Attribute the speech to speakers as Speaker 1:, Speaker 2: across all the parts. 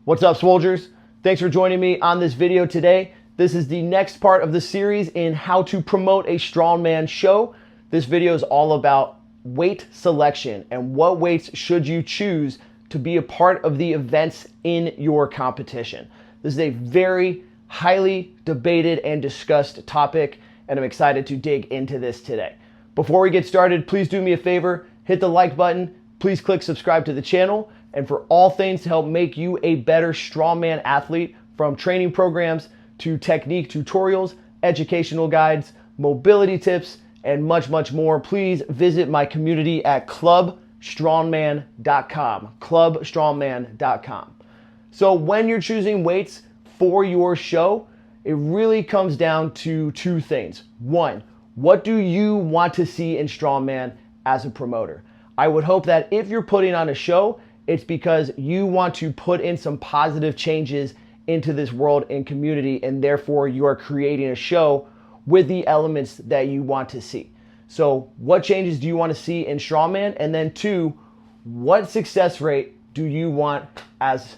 Speaker 1: What's up, soldiers? Thanks for joining me on this video today. This is the next part of the series in how to promote a strongman show. This video is all about weight selection and what weights should you choose to be a part of the events in your competition. This is a very highly debated and discussed topic, and I'm excited to dig into this today. Before we get started, please do me a favor, hit the like button, please click subscribe to the channel, and for all things to help make you a better strongman athlete, from training programs to technique tutorials, educational guides, mobility tips, and much, much more, please visit my community at clubstrongman.com, clubstrongman.com. So when you're choosing weights for your show, it really comes down to two things. One, what do you want to see in strongman as a promoter? I would hope that if you're putting on a show, it's because you want to put in some positive changes into this world and community, and therefore you are creating a show with the elements that you want to see. So what changes do you want to see in strongman? And then two, what success rate do you want as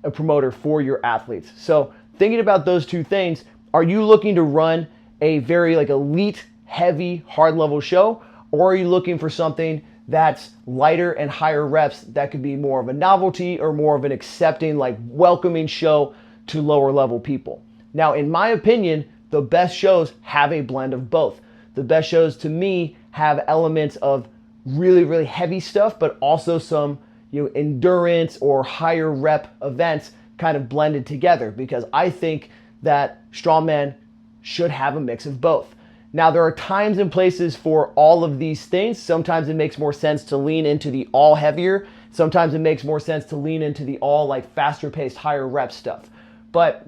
Speaker 1: a promoter for your athletes? So thinking about those two things, are you looking to run a very elite, heavy, hard level show? Or are you looking for something that's lighter and higher reps that could be more of a novelty or more of an accepting, welcoming show to lower level people? Now, in my opinion, the best shows have a blend of both. The best shows to me have elements of really, really heavy stuff, but also some endurance or higher rep events kind of blended together, because I think that strongman should have a mix of both. Now, there are times and places for all of these things. Sometimes it makes more sense to lean into the all heavier. Sometimes it makes more sense to lean into the all faster paced, higher rep stuff. But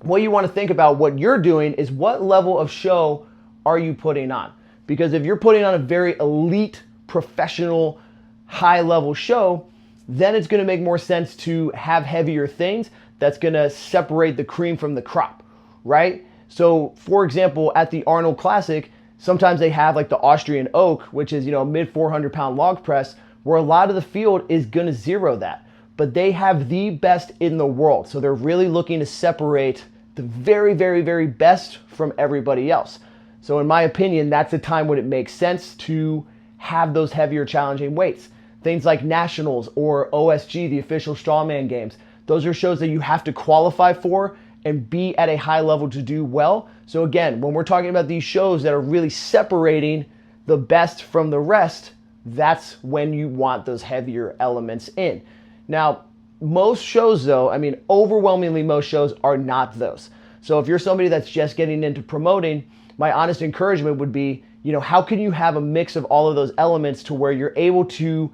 Speaker 1: what you want to think about what you're doing is what level of show are you putting on? Because if you're putting on a very elite, professional, high level show, then it's going to make more sense to have heavier things that's going to separate the cream from the crop, right? So for example, at the Arnold Classic, sometimes they have the Austrian Oak, which is, mid 400 pound log press, where a lot of the field is going to zero that. But they have the best in the world. So they're really looking to separate the very, very, very best from everybody else. So in my opinion, that's a time when it makes sense to have those heavier, challenging weights. Things like Nationals or OSG, the official strongman games, those are shows that you have to qualify for and be at a high level to do well. So again, when we're talking about these shows that are really separating the best from the rest, that's when you want those heavier elements in. Now, most shows though, overwhelmingly most shows are not those. So if you're somebody that's just getting into promoting, my honest encouragement would be, how can you have a mix of all of those elements to where you're able to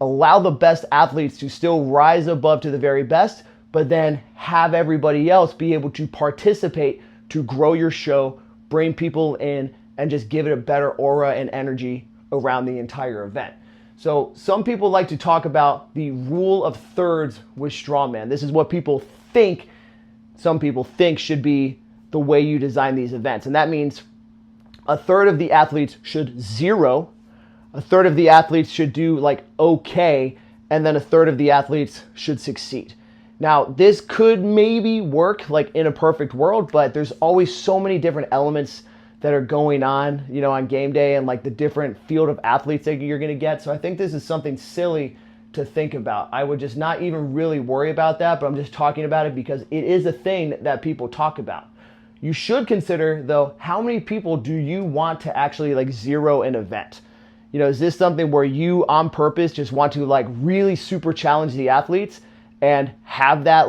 Speaker 1: allow the best athletes to still rise above to the very best, but then have everybody else be able to participate to grow your show, bring people in, and just give it a better aura and energy around the entire event. So some people like to talk about the rule of thirds with strongman. This is what some people think should be the way you design these events. And that means a third of the athletes should zero, a third of the athletes should do okay, and then a third of the athletes should succeed. Now, this could maybe work in a perfect world, but there's always so many different elements that are going on, on game day, and the different field of athletes that you're going to get. So I think this is something silly to think about. I would just not even really worry about that, but I'm just talking about it because it is a thing that people talk about. You should consider, though, how many people do you want to actually zero an event? Is this something where you on purpose just want to really super challenge the athletes and have that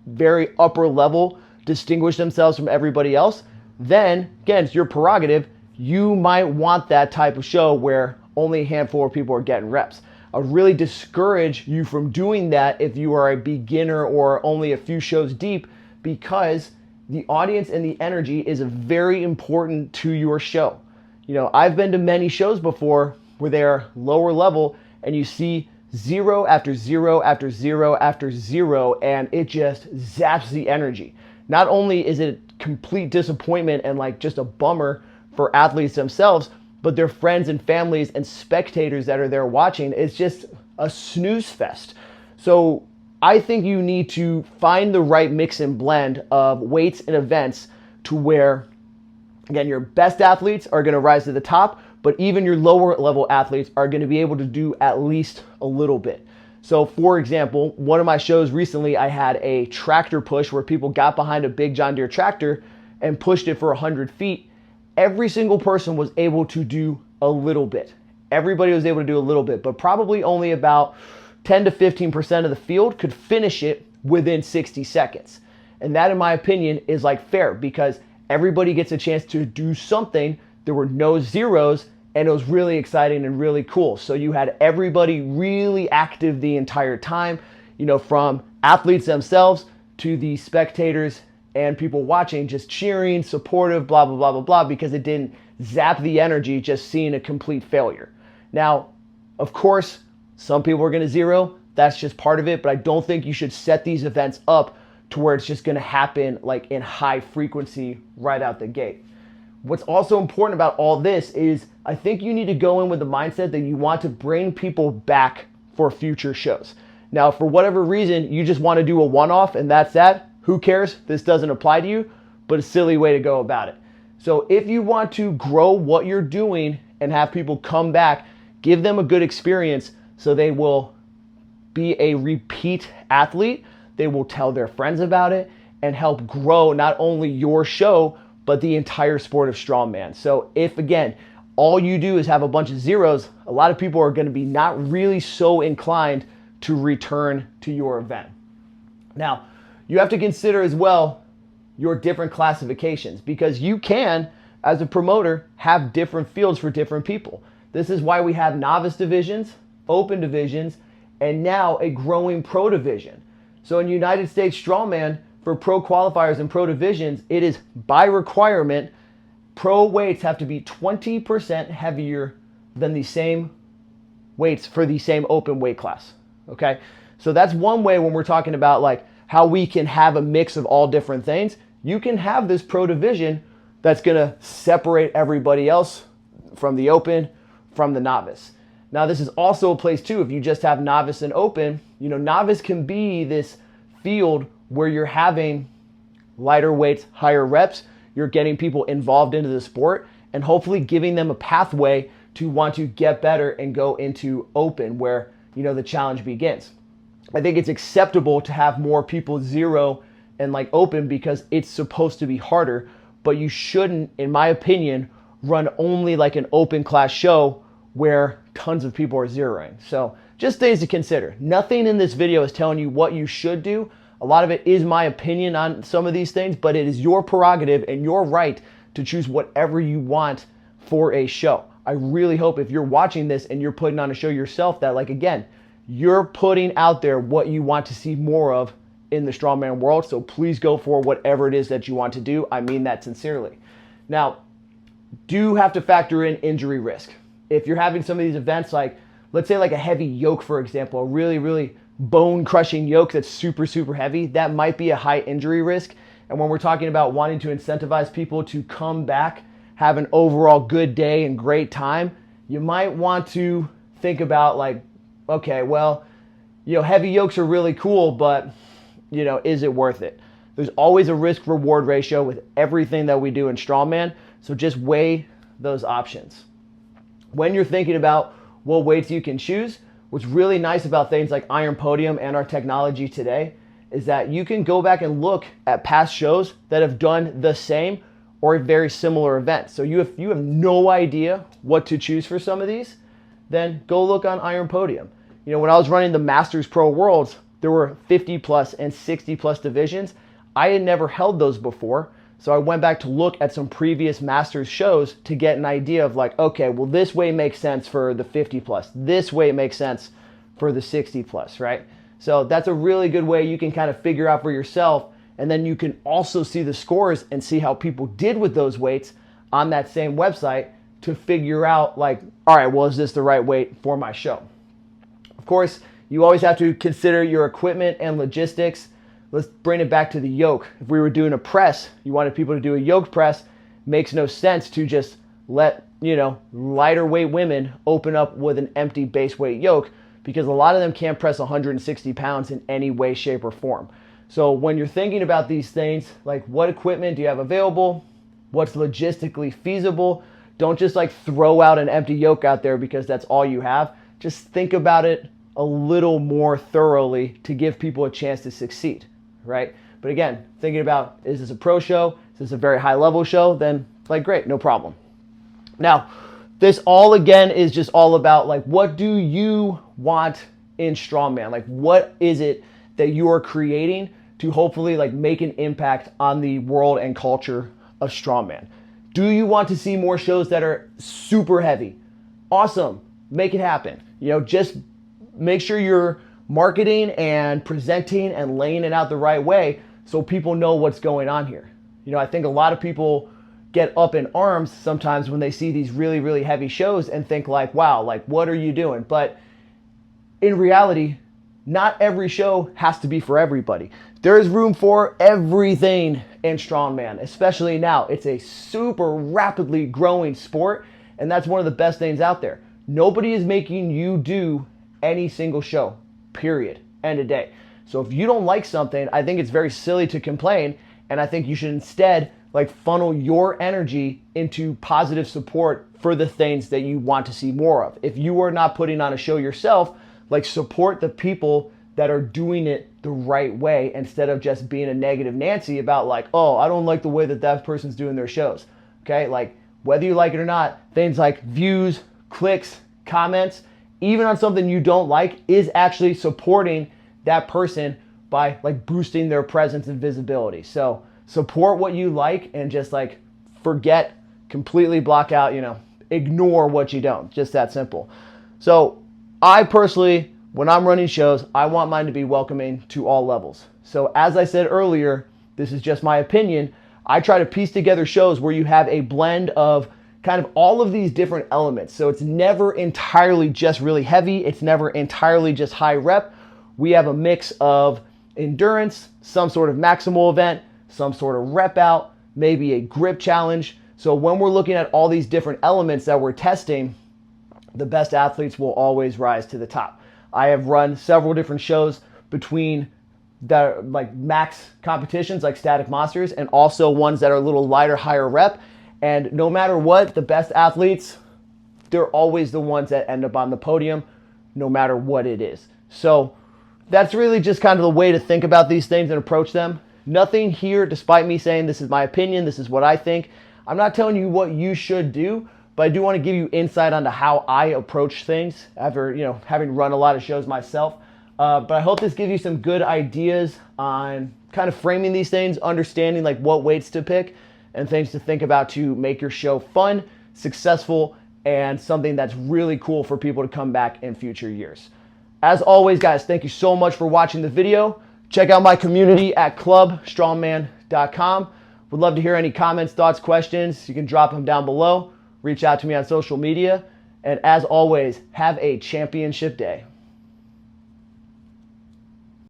Speaker 1: very upper level distinguish themselves from everybody else? Then again, it's your prerogative. You might want that type of show where only a handful of people are getting reps. I would really discourage you from doing that if you are a beginner or only a few shows deep, because the audience and the energy is very important to your show. I've been to many shows before where they're lower level and you see zero after zero after zero after zero, and it just zaps the energy. Not only is it complete disappointment and just a bummer for athletes themselves, but their friends and families and spectators that are there watching. It's just a snooze fest. So I think you need to find the right mix and blend of weights and events to where, again, your best athletes are going to rise to the top, but even your lower level athletes are going to be able to do at least a little bit. So for example, one of my shows recently, I had a tractor push where people got behind a big John Deere tractor and pushed it for 100 feet. Every single person was able to do a little bit. Everybody was able to do a little bit, but probably only about 10 to 15% of the field could finish it within 60 seconds. And that, in my opinion, is like fair because everybody gets a chance to do something. There were no zeros, and it was really exciting and really cool. So you had everybody really active the entire time, from athletes themselves to the spectators and people watching, just cheering, supportive, blah, blah, blah, blah, blah, because it didn't zap the energy just seeing a complete failure. Now, of course, some people are going to zero. That's just part of it, but I don't think you should set these events up to where it's just going to happen like in high frequency right out the gate. What's also important about all this is I think you need to go in with the mindset that you want to bring people back for future shows. Now, for whatever reason, you just want to do a one-off and that's that. Who cares? This doesn't apply to you, but a silly way to go about it. So if you want to grow what you're doing and have people come back, give them a good experience so they will be a repeat athlete. They will tell their friends about it and help grow not only your show, but the entire sport of strongman. So if, again, all you do is have a bunch of zeros, a lot of people are going to be not really so inclined to return to your event. Now, you have to consider as well your different classifications because you can, as a promoter, have different fields for different people. This is why we have novice divisions, open divisions, and now a growing pro division. So in United States Strongman, for pro qualifiers and pro divisions, it is by requirement, pro weights have to be 20% heavier than the same weights for the same open weight class. Okay? So that's one way when we're talking about like how we can have a mix of all different things. You can have this pro division that's going to separate everybody else from the open, from the novice. Now, this is also a place too, if you just have novice and open, novice can be this field where you're having lighter weights, higher reps, you're getting people involved into the sport and hopefully giving them a pathway to want to get better and go into open where, the challenge begins. I think it's acceptable to have more people zero and like open because it's supposed to be harder, but you shouldn't, in my opinion, run only like an open class show where tons of people are zeroing. So just things to consider. Nothing in this video is telling you what you should do. A lot of it is my opinion on some of these things, but it is your prerogative and your right to choose whatever you want for a show. I really hope if you're watching this and you're putting on a show yourself that, like, again, you're putting out there what you want to see more of in the strongman world. So please go for whatever it is that you want to do. I mean that sincerely. Now, do have to factor in injury risk. If you're having some of these events, like let's say like a heavy yoke, for example, a really, really bone crushing yoke that's super, super heavy, that might be a high injury risk. And when we're talking about wanting to incentivize people to come back, have an overall good day and great time, you might want to think about like, okay, well, heavy yokes are really cool, but is it worth it? There's always a risk reward ratio with everything that we do in strongman. So just weigh those options. When you're thinking about what weights you can choose, what's really nice about things like Iron Podium and our technology today is that you can go back and look at past shows that have done the same or a very similar event. So you have no idea what to choose for some of these, then go look on Iron Podium. When I was running the Masters Pro Worlds, there were 50 plus and 60 plus divisions. I had never held those before. So I went back to look at some previous Masters shows to get an idea of like, okay, well, this way makes sense for the 50 plus. This way makes sense for the 60 plus, right? So that's a really good way you can kind of figure out for yourself. And then you can also see the scores and see how people did with those weights on that same website to figure out like, all right, well, is this the right weight for my show? Of course, you always have to consider your equipment and logistics. Let's bring it back to the yoke. If we were doing a press, you wanted people to do a yoke press, makes no sense to just let, lighter weight women open up with an empty base weight yoke. because a lot of them can't press 160 pounds in any way, shape, or form. So when you're thinking about these things, like what equipment do you have available? What's logistically feasible? Don't just like throw out an empty yoke out there because that's all you have. Just think about it a little more thoroughly to give people a chance to succeed, right? But again, thinking about, is this a pro show? Is this a very high level show? Then like, great, no problem. Now, this all again is just all about like, what do you want in Strongman? Like, what is it that you are creating to hopefully like make an impact on the world and culture of Strongman? Do you want to see more shows that are super heavy? Awesome, make it happen. You know, just make sure you're marketing and presenting and laying it out the right way so people know what's going on here. You know, I think a lot of people get up in arms sometimes when they see these really, really heavy shows and think like, wow, like what are you doing? But in reality, not every show has to be for everybody. There is room for everything in Strongman, especially now. It's a super rapidly growing sport, and that's one of the best things out there. Nobody is making you do any single show, period, end of day. So if you don't like something, I think it's very silly to complain, and I think you should instead like funnel your energy into positive support for the things that you want to see more of. If you are not putting on a show yourself, like support the people that are doing it the right way instead of just being a negative Nancy about like, oh, I don't like the way that that person's doing their shows. Okay, like whether you like it or not, things like views, clicks, comments, even on something you don't like is actually supporting that person by like boosting their presence and visibility. So support what you like and just like forget, completely block out, you know, ignore what you don't. Just that simple. So I personally, when I'm running shows, I want mine to be welcoming to all levels. So as I said earlier, this is just my opinion. I try to piece together shows where you have a blend of kind of all of these different elements. So it's never entirely just really heavy. It's never entirely just high rep. We have a mix of endurance, some sort of maximal event, some sort of rep out, maybe a grip challenge. So when we're looking at all these different elements that we're testing, the best athletes will always rise to the top. I have run several different shows between the like max competitions like Static Monsters and also ones that are a little lighter, higher rep. And no matter what, the best athletes, they're always the ones that end up on the podium, no matter what it is. So that's really just kind of the way to think about these things and approach them. Nothing here, despite me saying this is my opinion, this is what I think. I'm not telling you what you should do, but I do want to give you insight onto how I approach things after, you know, having run a lot of shows myself. But I hope this gives you some good ideas on kind of framing these things, understanding like what weights to pick and things to think about to make your show fun, successful, and something that's really cool for people to come back in future years. As always, guys, thank you so much for watching the video. Check out my community at clubstrongman.com. Would love to hear any comments, thoughts, questions. You can drop them down below. Reach out to me on social media. And as always, have a championship day.